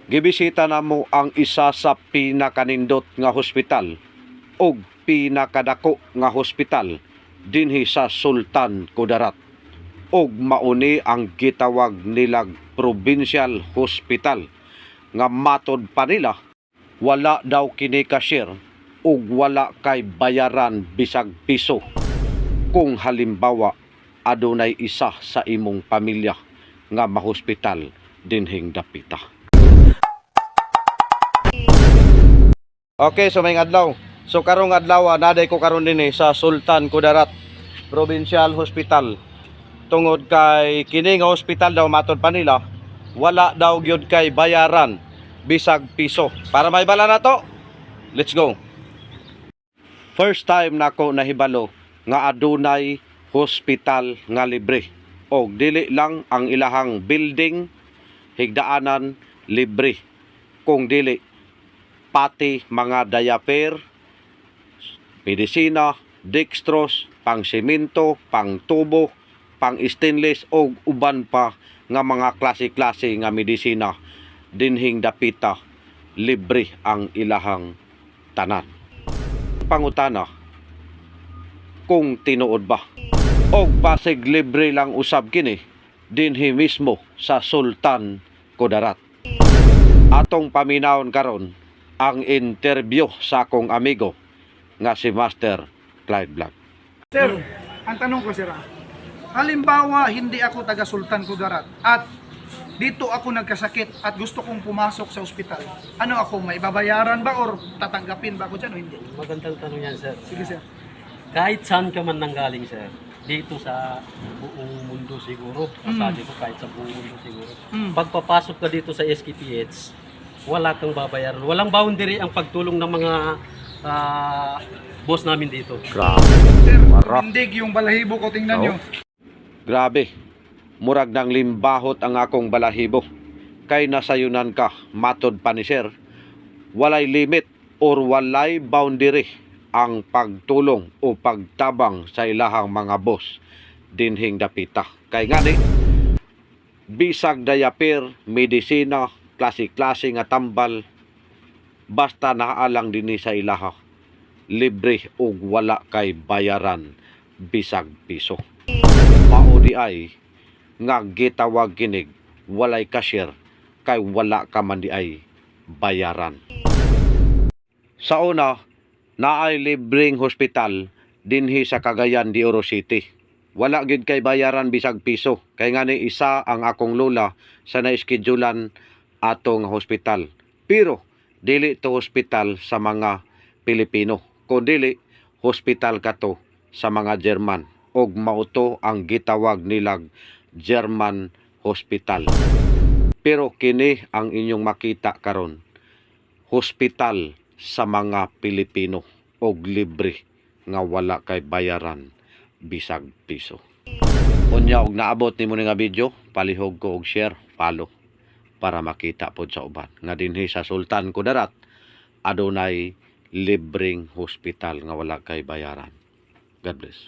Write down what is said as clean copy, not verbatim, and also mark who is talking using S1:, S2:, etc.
S1: Gibisita namo ang isa sa pinakanindot nga hospital ug pinakadako nga hospital dinhi sa Sultan Kudarat. Og mauni ang gitawag nilag Provincial Hospital nga matod pa nila wala daw kini cashier ug wala kay bayaran bisag piso kung halimbawa adunay isa sa imong pamilya nga mahospital dinhing dapita. Okay, so may adlaw. So karong adlaw naday ko karon dinhi sa Sultan Kudarat Provincial Hospital. Tungod kay kini nga hospital daw matod pa nila wala daw gyud kay bayaran bisag piso. Para may bala na to, let's go. First time nako nahibalo nga adunay hospital nga libre. Og dili lang ang ilahang building higdaanan libre. Kung dili pati mga diaper, medisina, dextrose, pang semento, pang tubo, pang stainless o uban pa nga mga klase-klase nga medisina dinhing dapita libre ang ilahang tanan. Pangutana, kung tinuod ba og basig libre lang usab kini dinhi mismo sa Sultan Kudarat. Atong paminawon karon ang interview sa akong amigo nga si Master Clyde Vlog.
S2: Sir, ang tanong ko sir, halimbawa hindi ako taga Sultan Kudarat at dito ako nagkasakit at gusto kong pumasok sa ospital. Ano ako, may babayaran ba or tatanggapin ba ako dyan o hindi?
S3: Magandang tanong yan, sir.
S2: Sige sir.
S3: Kahit saan ka man nanggaling, sir, dito sa buong mundo siguro, masabi ko kahit sa buong mundo siguro. Pagpapasok ka dito sa SKPH, wala kang babayaran. Walang boundary ang pagtulong ng mga boss namin dito.
S1: Grabe.
S2: Sir,
S1: Marap.
S2: hindig yung balahibo ko, tingnan nyo.
S1: Grabe. Murag ng limbahot ang akong balahibo. Kay nasayunan ka, matod pa ni sir. Walay limit or walay boundary ang pagtulong o pagtabang sa ilahang mga boss dinhing dapita. Kay ngani, bisag diaper, medisina, klase-klase nga tambal, basta naalang dinhi sa ilaha, libre ug wala kay bayaran bisag piso. Maudi ay nga gitawag kinig walay cashier kay wala ka man di ay bayaran. Sa una, naay libreng hospital dinhi sa Cagayan de Oro City. Wala gid kay bayaran bisag piso. Kay ngani isa ang akong lola sa na-schedulean atong hospital. Pero dili to hospital sa mga Pilipino, kundi hospital kato sa mga German. Og mauto ang gitawag nilag German Hospital. Pero kini ang inyong makita karon, hospital sa mga Pilipino og libre nga wala kay bayaran bisag piso. Unya og naabot nimo ni nga video, palihog ko og share, follow para makita pod sa uban nga dinhi sa Sultan Kudarat adunay libreng hospital nga wala kay bayaran. God bless.